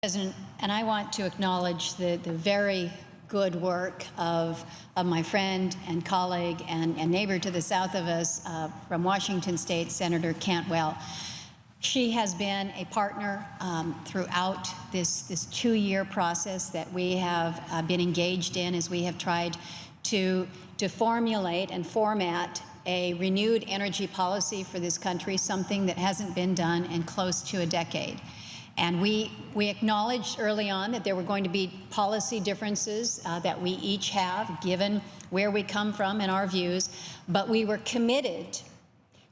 President, and I want to acknowledge the very good work of my friend and colleague and neighbor to the south of us from Washington State, Senator Cantwell. She has been a partner throughout this 2-year process that we have been engaged in as we have tried to formulate and format a renewed energy policy for this country, something that hasn't been done in close to a decade. And we acknowledged early on that there were going to be policy differences that we each have, given where we come from and our views, but we were committed.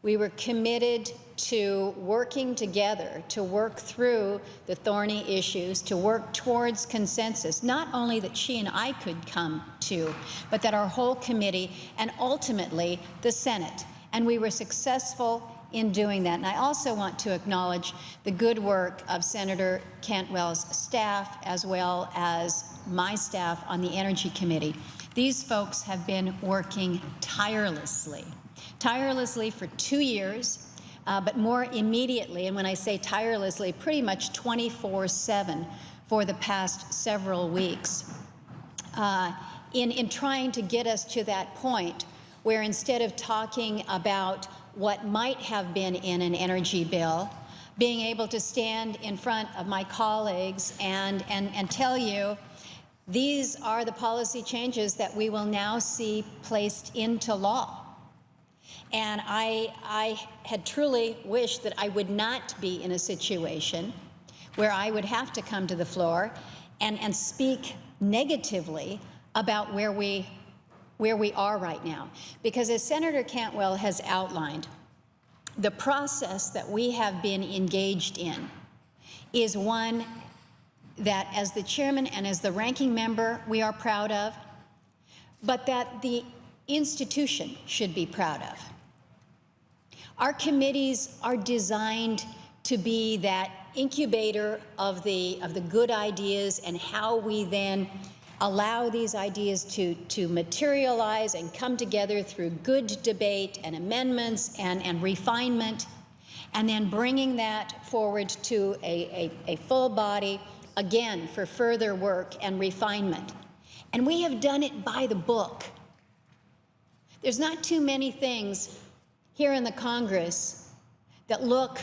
We were committed to working together to work through the thorny issues, to work towards consensus, not only that she and I could come to, but that our whole committee and ultimately the Senate. And we were successful in doing that. And I also want to acknowledge the good work of Senator Cantwell's staff as well as my staff on the Energy Committee. These folks have been working tirelessly for 2 years, but more immediately, and when I say tirelessly, pretty much 24/7 for the past several weeks, in trying to get us to that point where instead of talking about what might have been in an energy bill, being able to stand in front of my colleagues and tell you these are the policy changes that we will now see placed into law. And I had truly wished that I would not be in a situation where I would have to come to the floor and speak negatively about where we are right now. Because as Senator Cantwell has outlined, the process that we have been engaged in is one that, as the chairman and as the ranking member, we are proud of, but that the institution should be proud of. Our committees are designed to be that incubator of the good ideas and how we then allow these ideas to materialize and come together through good debate and amendments and refinement, and then bringing that forward to a full body, again, for further work and refinement. And we have done it by the book. There's not too many things here in the Congress that look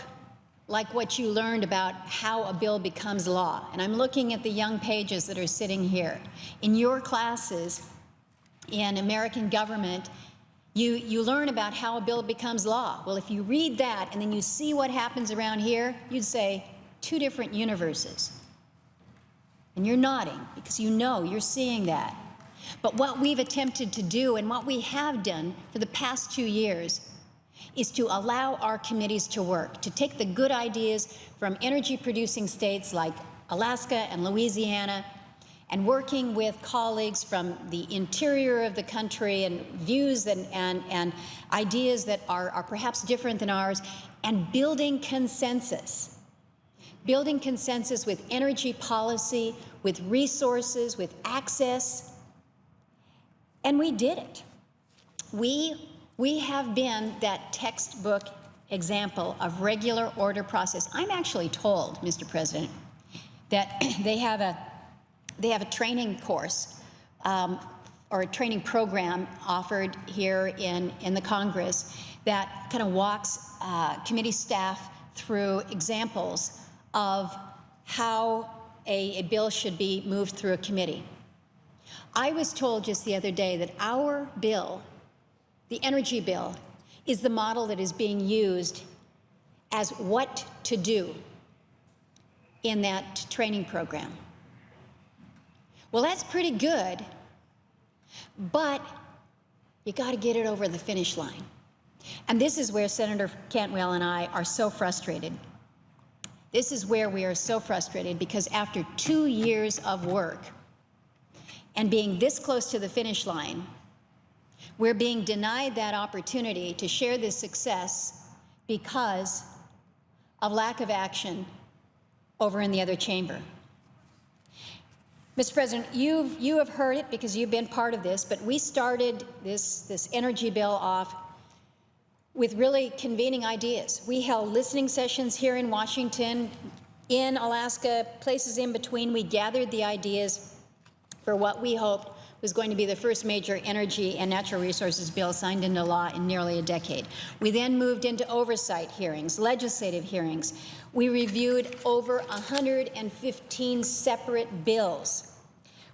like what you learned about how a bill becomes law. And I'm looking at the young pages that are sitting here. In your classes in American government, you learn about how a bill becomes law. Well, if you read that and then you see what happens around here, you'd say, 2 different universes. And you're nodding because you know you're seeing that. But what we've attempted to do and what we have done for the past 2 years is to allow our committees to work, to take the good ideas from energy-producing states like Alaska and Louisiana, and working with colleagues from the interior of the country and views and ideas that are perhaps different than ours, and building consensus with energy policy, with resources, with access. And we did it. We have been that textbook example of regular order process. I'm actually told, Mr. President, that they have a training course or a training program offered here in the Congress that kind of walks committee staff through examples of how a bill should be moved through a committee. I was told just the other day that our bill, the energy bill, is the model that is being used as what to do in that training program. Well, that's pretty good, but you got to get it over the finish line. And this is where Senator Cantwell and I are so frustrated. This is where we are so frustrated because after 2 years of work and being this close to the finish line, we're being denied that opportunity to share this success because of lack of action over in the other chamber. Mr. President, you have heard it because you've been part of this, but we started this energy bill off with really convening ideas. We held listening sessions here in Washington in Alaska, places in between, we gathered the ideas for what we hoped was going to be the first major energy and natural resources bill signed into law in nearly a decade. We then moved into oversight hearings, legislative hearings. We reviewed over 115 separate bills.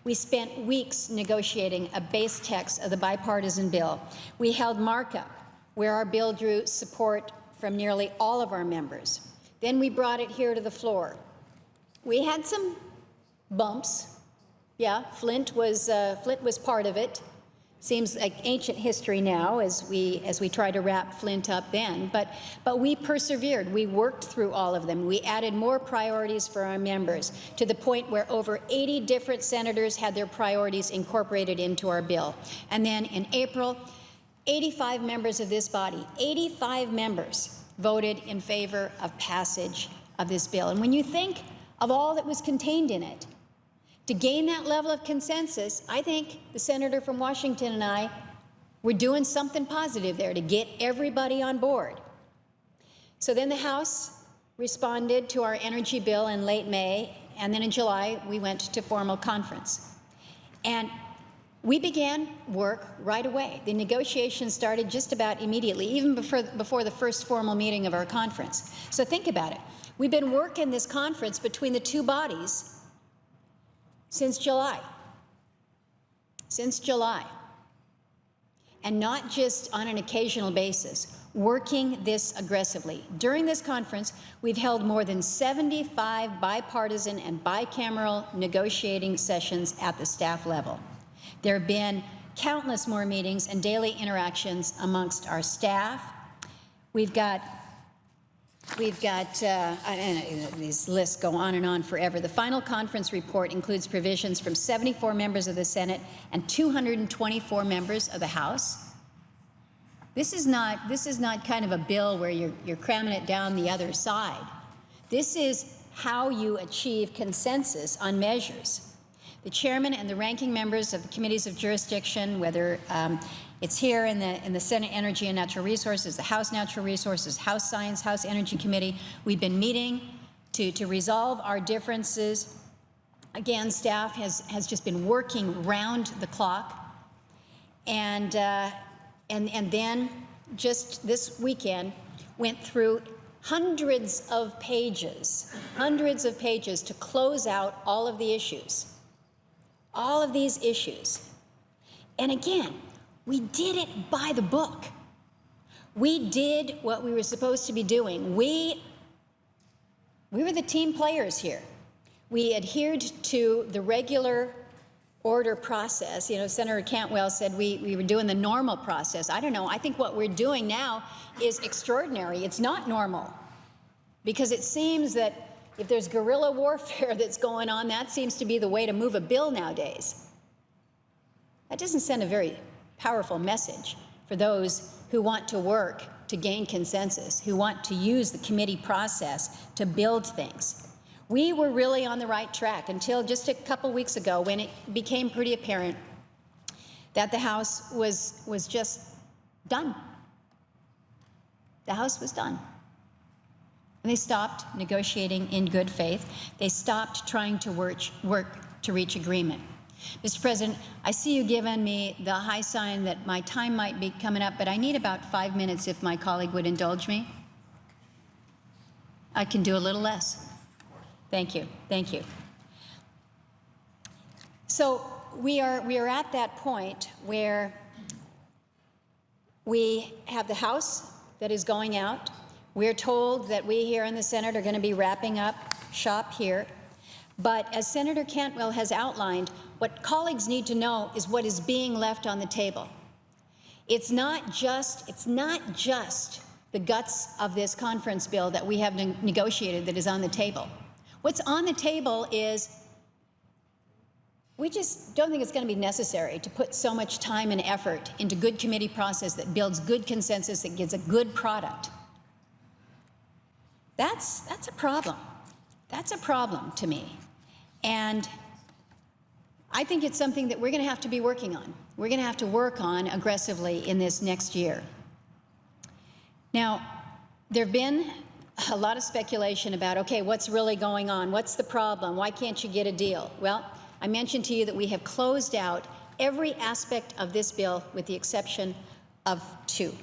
We spent weeks negotiating a base text of the bipartisan bill. We held markup, where our bill drew support from nearly all of our members. Then we brought it here to the floor. We had some bumps. Yeah, Flint was part of it. Seems like ancient history now as we try to wrap Flint up then. But we persevered. We worked through all of them. We added more priorities for our members to the point where over 80 different senators had their priorities incorporated into our bill. And then in April, 85 members of this body, 85 members voted in favor of passage of this bill. And when you think of all that was contained in it, to gain that level of consensus, I think the senator from Washington and I were doing something positive there to get everybody on board. So then the House responded to our energy bill in late May, and then in July we went to formal conference. And we began work right away. The negotiations started just about immediately, even before the first formal meeting of our conference. So think about it. We've been working this conference between the two bodies since July. Since July. And not just on an occasional basis, working this aggressively. During this conference, we've held more than 75 bipartisan and bicameral negotiating sessions at the staff level. There have been countless more meetings and daily interactions amongst our staff. We've got these lists go on and on forever. The final conference report includes provisions from 74 members of the Senate and 224 members of the House. This is not kind of a bill where you're cramming it down the other side. This is how you achieve consensus on measures. The chairman and the ranking members of the committees of jurisdiction, whether it's here in the Senate Energy and Natural Resources, the House Natural Resources, House Science, House Energy Committee, we've been meeting to resolve our differences. Again, staff has just been working round the clock. And then just this weekend went through hundreds of pages to close out all of the issues. All of these issues. And again, we did it by the book. We did what we were supposed to be doing. We were the team players here. We adhered to the regular order process. You know, Senator Cantwell said we were doing the normal process. I don't know. I think what we're doing now is extraordinary. It's not normal. Because it seems that if there's guerrilla warfare that's going on, that seems to be the way to move a bill nowadays. That doesn't send a very powerful message for those who want to work to gain consensus, who want to use the committee process to build things. We were really on the right track until just a couple weeks ago when it became pretty apparent that the House was just done. The House was done. And they stopped negotiating in good faith. They stopped trying to work to reach agreement. Mr. President, I see you giving me the high sign that my time might be coming up, but I need about 5 minutes if my colleague would indulge me. I can do a little less. Thank you. Thank you. So we are at that point where we have the House that is going out. We're told that we here in the Senate are going to be wrapping up shop here. But as Senator Cantwell has outlined, what colleagues need to know is what is being left on the table. It's not just the guts of this conference bill that we have negotiated that is on the table. What's on the table is we just don't think it's going to be necessary to put so much time and effort into good committee process that builds good consensus, that gives a good product. That's a problem. That's a problem to me. And I think it's something that we're going to have to be working on. We're going to have to work on aggressively in this next year. Now, there have been a lot of speculation about, okay, what's really going on? What's the problem? Why can't you get a deal? Well, I mentioned to you that we have closed out every aspect of this bill with the exception of 2.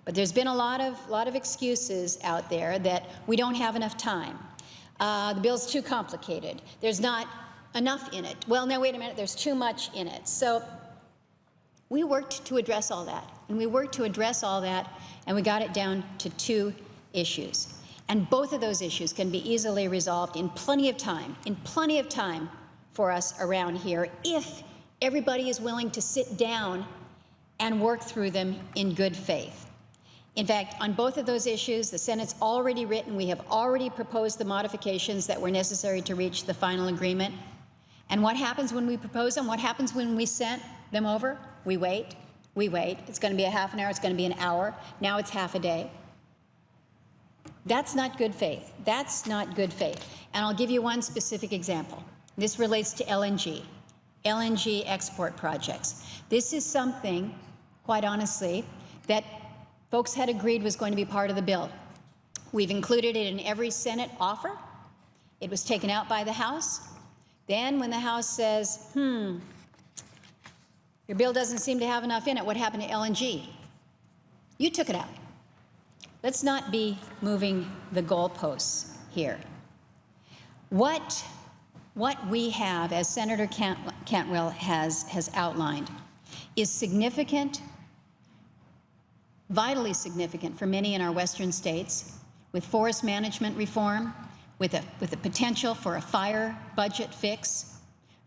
But there's been a lot of excuses out there that we don't have enough time. The bill's too complicated. There's not enough in it. Well, no, wait a minute, there's too much in it. So we worked to address all that, and we got it down to 2 issues. And both of those issues can be easily resolved in plenty of time for us around here if everybody is willing to sit down and work through them in good faith. In fact, on both of those issues, the Senate's already written. We have already proposed the modifications that were necessary to reach the final agreement. And what happens when we propose them? What happens when we send them over? We wait. It's going to be a half an hour. It's going to be an hour. Now it's half a day. That's not good faith. And I'll give you one specific example. This relates to LNG export projects. This is something, quite honestly, that folks had agreed was going to be part of the bill. We've included it in every Senate offer. It was taken out by the House. Then when the House says, your bill doesn't seem to have enough in it, what happened to LNG? You took it out. Let's not be moving the goalposts here. What we have, as Senator Cantwell has outlined, is significant, vitally significant for many in our western states, with forest management reform, with the potential for a fire budget fix,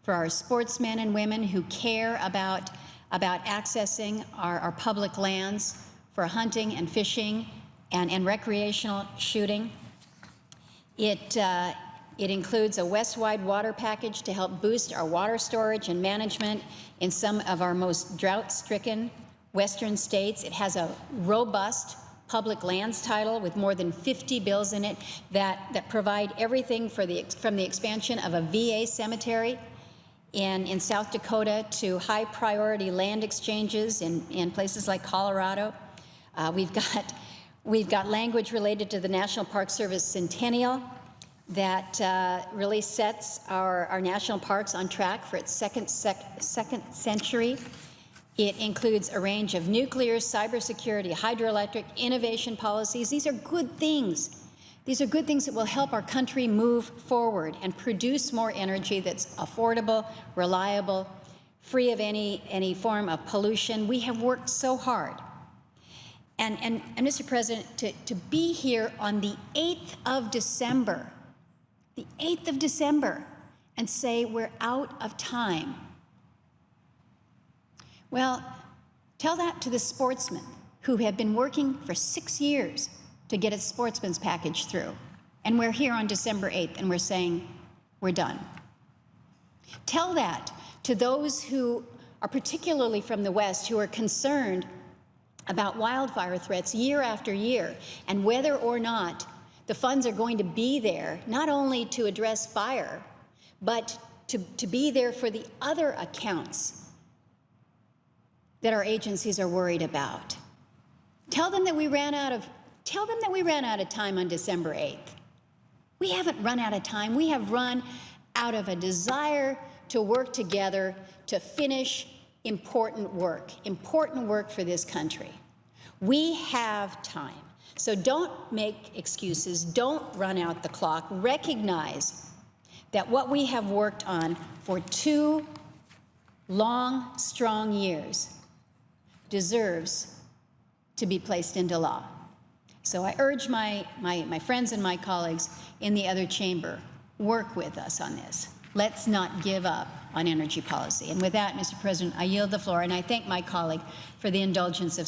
for our sportsmen and women who care about accessing our public lands, for hunting and fishing and recreational shooting. It includes a West-wide water package to help boost our water storage and management in some of our most drought-stricken western states. It has a robust public lands title with more than 50 bills in it that provide everything from the expansion of a VA cemetery in South Dakota to high-priority land exchanges in places like Colorado. We've got language related to the National Park Service Centennial that really sets our national parks on track for its second century. It includes a range of nuclear, cybersecurity, hydroelectric, innovation policies. These are good things. These are good things that will help our country move forward and produce more energy that's affordable, reliable, free of any form of pollution. We have worked so hard. And Mr. President, to be here on the 8th of December, and say we're out of time. Well, tell that to the sportsmen who have been working for 6 years to get its sportsman's package through. And we're here on December 8th, and we're saying we're done. Tell that to those who are particularly from the West who are concerned about wildfire threats year after year and whether or not the funds are going to be there, not only to address fire, but to be there for the other accounts that our agencies are worried about. Tell them that we ran out of time on December 8th. We haven't run out of time. We have run out of a desire to work together to finish important work for this country. We have time. So don't make excuses. Don't run out the clock. Recognize that what we have worked on for 2 long, strong years deserves to be placed into law. So I urge my friends and my colleagues in the other chamber, work with us on this. Let's not give up on energy policy. And with that, Mr. President, I yield the floor, and I thank my colleague for the indulgence of